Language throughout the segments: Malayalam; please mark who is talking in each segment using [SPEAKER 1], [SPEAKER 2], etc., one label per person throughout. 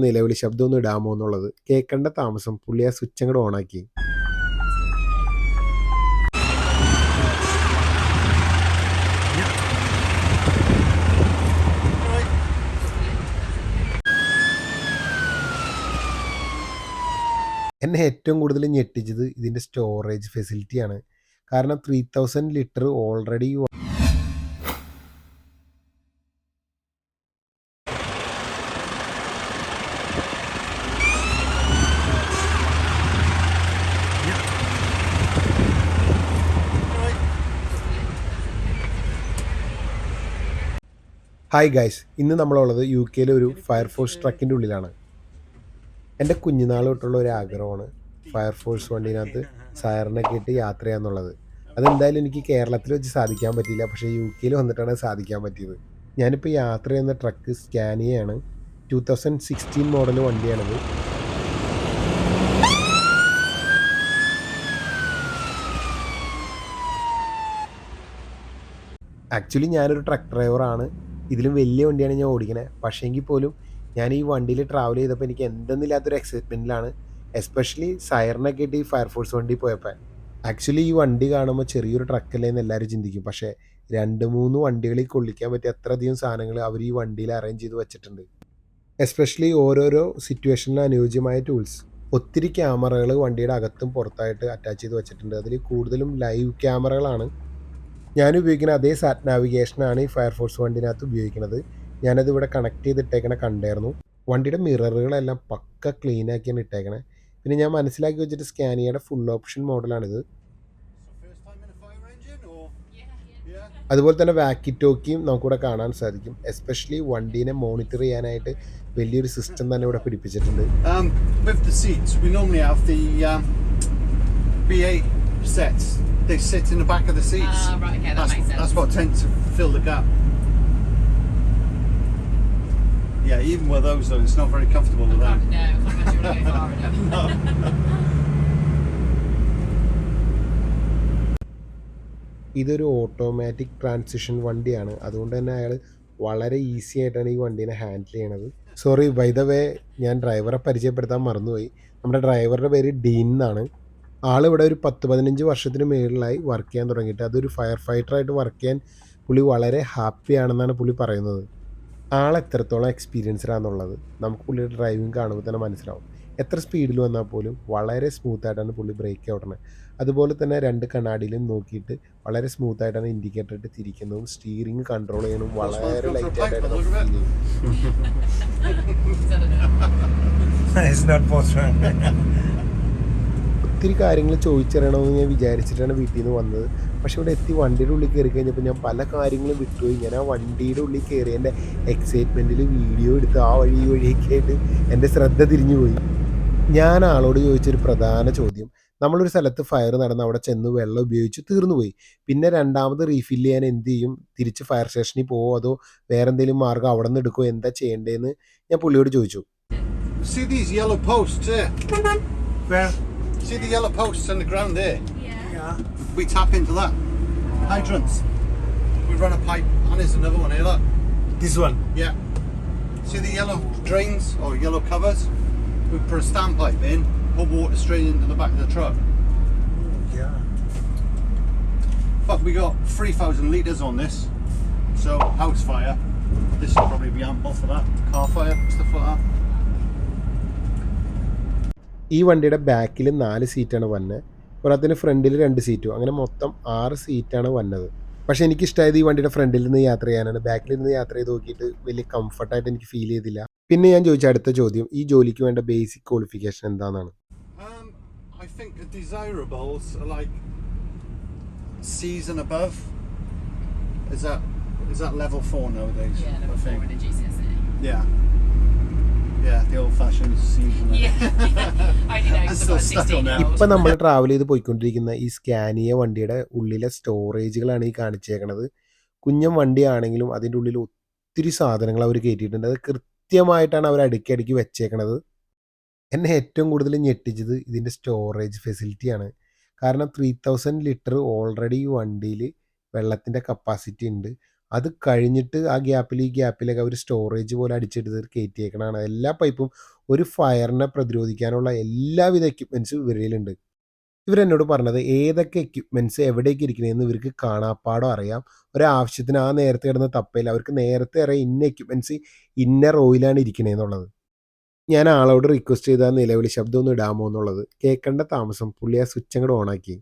[SPEAKER 1] നിലവിളി ശബ്ദമൊന്നും ഇടാമോ എന്നുള്ളത് കേൾക്കേണ്ട താമസം പുള്ളി ആ സ്വിച്ച് അങ്ങോട്ട് ഓണാക്കി. എന്നെ ഏറ്റവും കൂടുതൽ ഞെട്ടിച്ചത് ഇതിൻ്റെ സ്റ്റോറേജ് ഫെസിലിറ്റിയാണ്. കാരണം 3000 ലിറ്റർ ഓൾറെഡി ഹായ് ഗൈസ്, ഇന്ന് നമ്മളുള്ളത് യു കെയിലെ ഒരു ഫയർഫോഴ്സ് ട്രക്കിൻ്റെ ഉള്ളിലാണ്. എൻ്റെ കുഞ്ഞുനാൾ തൊട്ടുള്ള ഒരു ആഗ്രഹമാണ് ഫയർഫോഴ്സ് വണ്ടീനകത്ത് സൈറനൊക്കെ ഇട്ട് യാത്ര ചെയ്യാന്നുള്ളത്. അതെന്തായാലും എനിക്ക് കേരളത്തിൽ വെച്ച് സാധിക്കാൻ പറ്റിയില്ല, പക്ഷേ യു കെയിൽ വന്നിട്ടാണ് സാധിക്കാൻ പറ്റിയത്. ഞാനിപ്പോൾ യാത്ര ചെയ്യുന്ന ട്രക്ക് സ്കാനിയയാണ്. 2016 മോഡൽ വണ്ടിയാണിത്. ആക്ച്വലി ഞാനൊരു ട്രക്ക് ഡ്രൈവറാണ്. ഇതിലും വലിയ വണ്ടിയാണ് ഞാൻ ഓടിക്കണത്. പക്ഷേ എങ്കിൽ പോലും ഞാൻ ഈ വണ്ടിയിൽ ട്രാവൽ ചെയ്തപ്പോൾ എനിക്ക് എന്തെന്നില്ലാത്തൊരു എക്സൈറ്റ്മെൻറ്റിലാണ്. എസ്പെഷ്യലി സൈറനൊക്കെ ഇട്ട് ഈ ഫയർഫോഴ്സ് വണ്ടി പോയപ്പോൾ. ആക്ച്വലി ഈ വണ്ടി കാണുമ്പോൾ ചെറിയൊരു ട്രക്കല്ലേ എന്ന് എല്ലാവരും ചിന്തിക്കും. പക്ഷേ 2-3 വണ്ടികളിൽ കൊള്ളിക്കാൻ പറ്റിയ അത്രയധികം സാധനങ്ങൾ അവർ ഈ വണ്ടിയിൽ അറേഞ്ച് ചെയ്ത് വെച്ചിട്ടുണ്ട്. എസ്പെഷ്യലി ഓരോരോ സിറ്റുവേഷനിലും അനുയോജ്യമായ ടൂൾസ്. ഒത്തിരി ക്യാമറകൾ വണ്ടിയുടെ അകത്തും പുറത്തായിട്ട് അറ്റാച്ച് ചെയ്ത് വെച്ചിട്ടുണ്ട്. അതിൽ കൂടുതലും ലൈവ് ക്യാമറകളാണ്. ഞാൻ ഉപയോഗിക്കുന്ന അതേ സാറ്റ് നാവിഗേഷനാണ് ഈ ഫയർഫോഴ്സ് വണ്ടിനകത്ത് ഉപയോഗിക്കുന്നത്. ഞാനത് ഇവിടെ കണക്ട് ചെയ്തിട്ടേക്കണ കണ്ടായിരുന്നു. വണ്ടിയുടെ മിററുകളെല്ലാം പക്ക ക്ലീൻ ആക്കിയാണ് ഇട്ടേക്കണേ. പിന്നെ ഞാൻ മനസ്സിലാക്കി വെച്ചിട്ട് സ്കാനിയയുടെ ഫുൾ ഓപ്ഷൻ മോഡലാണിത്. അതുപോലെ തന്നെ വാക്കി ടോക്കിയും നമുക്കിവിടെ കാണാൻ സാധിക്കും. എസ്പെഷ്യലി വണ്ടീനെ മോണിറ്റർ ചെയ്യാനായിട്ട് വലിയൊരു സിസ്റ്റം തന്നെ ഇവിടെ പിടിപ്പിച്ചിട്ടുണ്ട്.
[SPEAKER 2] They sit in the back of the seats.
[SPEAKER 3] Right, okay, that makes sense.
[SPEAKER 2] That's what tends to fill the gap. Yeah, even with those though, it's not very comfortable with them.
[SPEAKER 3] No, I can't imagine you want to go far enough.
[SPEAKER 1] ഇതൊരു ഓട്ടോമാറ്റിക് ട്രാൻസിഷൻ വണ്ടിയാണ്. അതുകൊണ്ട് തന്നെ അയാൾ വളരെ ഈസി ആയിട്ടാണ് ഈ വണ്ടീനെ ഹാൻഡിൽ ചെയ്യണത്. സോറി, ബൈ ദ വേ, ഞാൻ ഡ്രൈവറെ പരിചയപ്പെടുത്താൻ മറന്നുപോയി. നമ്മുടെ ഡ്രൈവറുടെ പേര് ഡീൻ എന്നാണ്. ആളിവിടെ ഒരു 10-15 വർഷത്തിന് മുകളിലായി വർക്ക് ചെയ്യാൻ തുടങ്ങിയിട്ട്. അതൊരു ഫയർ ഫൈറ്ററായിട്ട് വർക്ക് ചെയ്യാൻ പുള്ളി വളരെ ഹാപ്പിയാണെന്നാണ് പുള്ളി പറയുന്നത്. എത്രത്തോളം എക്സ്പീരിയൻസ്ഡ് ആണെന്നുള്ളത് നമുക്ക് പുള്ളിയുടെ ഡ്രൈവിംഗ് കാണുമ്പോൾ തന്നെ മനസ്സിലാവും. എത്ര സ്പീഡിൽ വന്നാൽ പോലും വളരെ സ്മൂത്തായിട്ടാണ് പുള്ളി ബ്രേക്ക് ഔട്ടണത്. അതുപോലെ തന്നെ 2 കണ്ണാടിയിലും നോക്കിയിട്ട് വളരെ സ്മൂത്തായിട്ടാണ് ഇൻഡിക്കേറ്റർ ഇട്ട് തിരിക്കുന്നതും സ്റ്റീറിങ് കൺട്രോൾ ചെയ്യണതും വളരെ ലൈറ്റായിട്ടാണ് നമുക്ക് ഫീൽ ചെയ്യും. ഒത്തിരി കാര്യങ്ങൾ ചോദിച്ചറിയണമെന്ന് ഞാൻ വിചാരിച്ചിട്ടാണ് വീട്ടിൽ നിന്ന് വന്നത്. പക്ഷെ ഇവിടെ എത്തി വണ്ടിയുടെ ഉള്ളിൽ കയറി കഴിഞ്ഞപ്പോൾ ഞാൻ പല കാര്യങ്ങളും വിട്ടുപോയി. ഞാൻ ആ വണ്ടിയുടെ ഉള്ളിൽ കയറി എൻ്റെ എക്സൈറ്റ്മെൻറ്റിൽ വീഡിയോ എടുത്ത് ആ വഴിയൊക്കെ ആയിട്ട് എൻ്റെ ശ്രദ്ധ തിരിഞ്ഞു പോയി. ഞാൻ ആളോട് ചോദിച്ചൊരു പ്രധാന ചോദ്യം, നമ്മളൊരു സ്ഥലത്ത് ഫയർ നടന്ന് അവിടെ ചെന്ന് വെള്ളം ഉപയോഗിച്ച് തീർന്നു പോയി, പിന്നെ രണ്ടാമത് റീഫിൽ ചെയ്യാൻ എന്ത് ചെയ്യും? തിരിച്ച് ഫയർ സ്റ്റേഷനിൽ പോവോ അതോ വേറെ എന്തെങ്കിലും മാർഗ്ഗം അവിടെ നിന്ന് എടുക്കുമോ? എന്താ ചെയ്യേണ്ടതെന്ന് ഞാൻ പുള്ളിയോട് ചോദിച്ചു.
[SPEAKER 2] See these yellow posts there? Where? See the yellow posts on the ground there?
[SPEAKER 3] Yeah.
[SPEAKER 2] We tap into that. Hydrants. We run a pipe, and there's another one here, look.
[SPEAKER 4] This one?
[SPEAKER 2] Yeah. See the yellow drains or yellow covers? We put a standpipe in, put water straight into the back of the truck.
[SPEAKER 4] Yeah.
[SPEAKER 2] But we got 3,000 litres on this. So, house fire. This will probably be ample for that. Car fire, stuff like that.
[SPEAKER 1] ഈ വണ്ടിയുടെ ബാക്കിൽ 4 സീറ്റാണ് വന്നത്. പുറത്തിന് ഫ്രണ്ടിൽ 2 സീറ്റും, അങ്ങനെ മൊത്തം 6 സീറ്റാണ് വന്നത്. പക്ഷേ എനിക്കിഷ്ടമായത് ഈ വണ്ടിയുടെ ഫ്രണ്ടിൽ നിന്ന് യാത്ര ചെയ്യാനാണ്. ബാക്കിൽ നിന്ന് യാത്ര ചെയ്ത് നോക്കിയിട്ട് വലിയ കംഫർട്ടായിട്ട് എനിക്ക് ഫീൽ ചെയ്തില്ല. പിന്നെ ഞാൻ ചോദിച്ച അടുത്ത ചോദ്യം, ഈ ജോലിക്ക് വേണ്ട ബേസിക് ക്വാളിഫിക്കേഷൻ എന്താണെന്നാണ്.
[SPEAKER 2] I think the desirables are like C's and above. Is that level 4 nowadays?
[SPEAKER 3] Yeah, level 4 in a GCSE.
[SPEAKER 2] Yeah. Yeah, the old-fashioned C's and
[SPEAKER 3] Yeah. I only know because I've got a 16-year-old.
[SPEAKER 1] ഇപ്പം നമ്മൾ ട്രാവൽ ചെയ്ത് പോയിക്കൊണ്ടിരിക്കുന്ന ഈ സ്കാനിയ വണ്ടിയുടെ ഉള്ളിലെ സ്റ്റോറേജുകളാണ് ഈ കാണിച്ചേക്കണത്. കുഞ്ഞൻ വണ്ടിയാണെങ്കിലും അതിൻ്റെ ഉള്ളിൽ ഒത്തിരി സാധനങ്ങൾ അവർ കയറ്റിയിട്ടുണ്ട്. അത് കൃത്യമായിട്ടാണ് അവർ അടുക്കി വെച്ചേക്കണത്. എന്നെ ഏറ്റവും കൂടുതൽ ഞെട്ടിച്ചത് ഇതിൻ്റെ സ്റ്റോറേജ് ഫെസിലിറ്റിയാണ്. കാരണം 3000 ലിറ്റർ ഓൾറെഡി ഈ വണ്ടിയിൽ വെള്ളത്തിൻ്റെ കപ്പാസിറ്റി ഉണ്ട്. അത് കഴിഞ്ഞിട്ട് ആ ഗ്യാപ്പിൽ ഈ ഗ്യാപ്പിലൊക്കെ അവർ സ്റ്റോറേജ് പോലെ അടിച്ചെടുത്ത് കയറ്റിയേക്കണതാണ്. എല്ലാ പൈപ്പും ഒരു ഫയറിനെ പ്രതിരോധിക്കാനുള്ള എല്ലാവിധ എക്യുപ്മെൻറ്റ്സും ഇവരിലുണ്ട്. ഇവരെന്നോട് പറഞ്ഞത് ഏതൊക്കെ എക്യുപ്മെൻറ്റ്സ് എവിടേക്ക് ഇരിക്കണേന്ന് ഇവർക്ക് കാണാപ്പാടം അറിയാം. ഒരാവശ്യത്തിന് ആ നേരത്തെ കിടന്ന് തപ്പയില്ല. അവർക്ക് നേരത്തെ അറിയാം ഇന്ന എക്യുപ്മെൻറ്റ്സ് ഇന്ന റോയിലാണ് ഇരിക്കണേന്നുള്ളത്. ഞാൻ ആളോട് റിക്വസ്റ്റ് ചെയ്ത ആ നിലവിളി ശബ്ദം ഒന്ന് ഇടാമോ എന്നുള്ളത്. കേൾക്കേണ്ട താമസം പുള്ളി ആ സ്വിച്ച് അങ്ങോട്ട് ഓണാക്കി.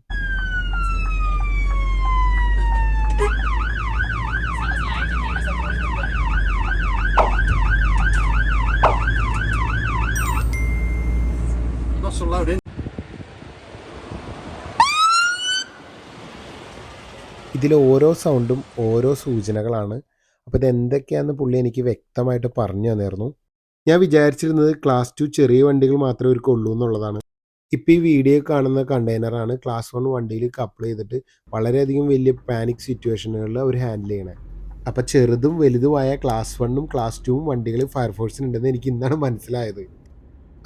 [SPEAKER 2] Not so loud, in.
[SPEAKER 1] ഇതിൽ ഓരോ സൗണ്ടും ഓരോ സൂചനകളാണ്. അപ്പോൾ ഇതെന്തൊക്കെയാണെന്ന് പുള്ളി എനിക്ക് വ്യക്തമായിട്ട് പറഞ്ഞു തന്നിരുന്നു. ഞാൻ വിചാരിച്ചിരുന്നത് ക്ലാസ് 2 ചെറിയ വണ്ടികൾ മാത്രമേ ഇവർക്ക് ഉള്ളൂ എന്നുള്ളതാണ്. ഇപ്പോൾ ഈ വീഡിയോ കാണുന്ന കണ്ടെയ്നറാണ് ക്ലാസ് 1 വണ്ടിയിൽ കപ്പിൾ ചെയ്തിട്ട് വളരെയധികം വലിയ പാനിക് സിറ്റുവേഷനുകളിൽ അവർ ഹാൻഡിൽ ചെയ്യണേ. അപ്പോൾ ചെറുതും വലുതുമായ ക്ലാസ് 1ഉം ക്ലാസ് 2ഉം വണ്ടികൾ ഫയർഫോഴ്സിനുണ്ടെന്ന് എനിക്ക് ഇന്നാണ് മനസ്സിലായത്.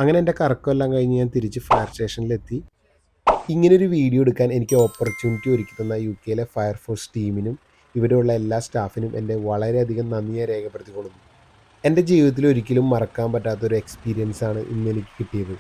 [SPEAKER 1] അങ്ങനെ എൻ്റെ കറക്കമെല്ലാം കഴിഞ്ഞ് ഞാൻ തിരിച്ച് ഫയർ സ്റ്റേഷനിലെത്തി. ഇങ്ങനൊരു വീഡിയോ എടുക്കാൻ എനിക്ക് ഓപ്പർച്യൂണിറ്റി ഒരുക്കി തന്ന UK ഫയർഫോഴ്സ് ടീമിനും ഇവിടെയുള്ള എല്ലാ സ്റ്റാഫിനും എൻ്റെ വളരെയധികം നന്ദിയെ രേഖപ്പെടുത്തിക്കൊള്ളുന്നു. എൻ്റെ ജീവിതത്തിൽ ഒരിക്കലും മറക്കാൻ പറ്റാത്തൊരു എക്സ്പീരിയൻസാണ് ഇന്ന് എനിക്ക് കിട്ടിയത്.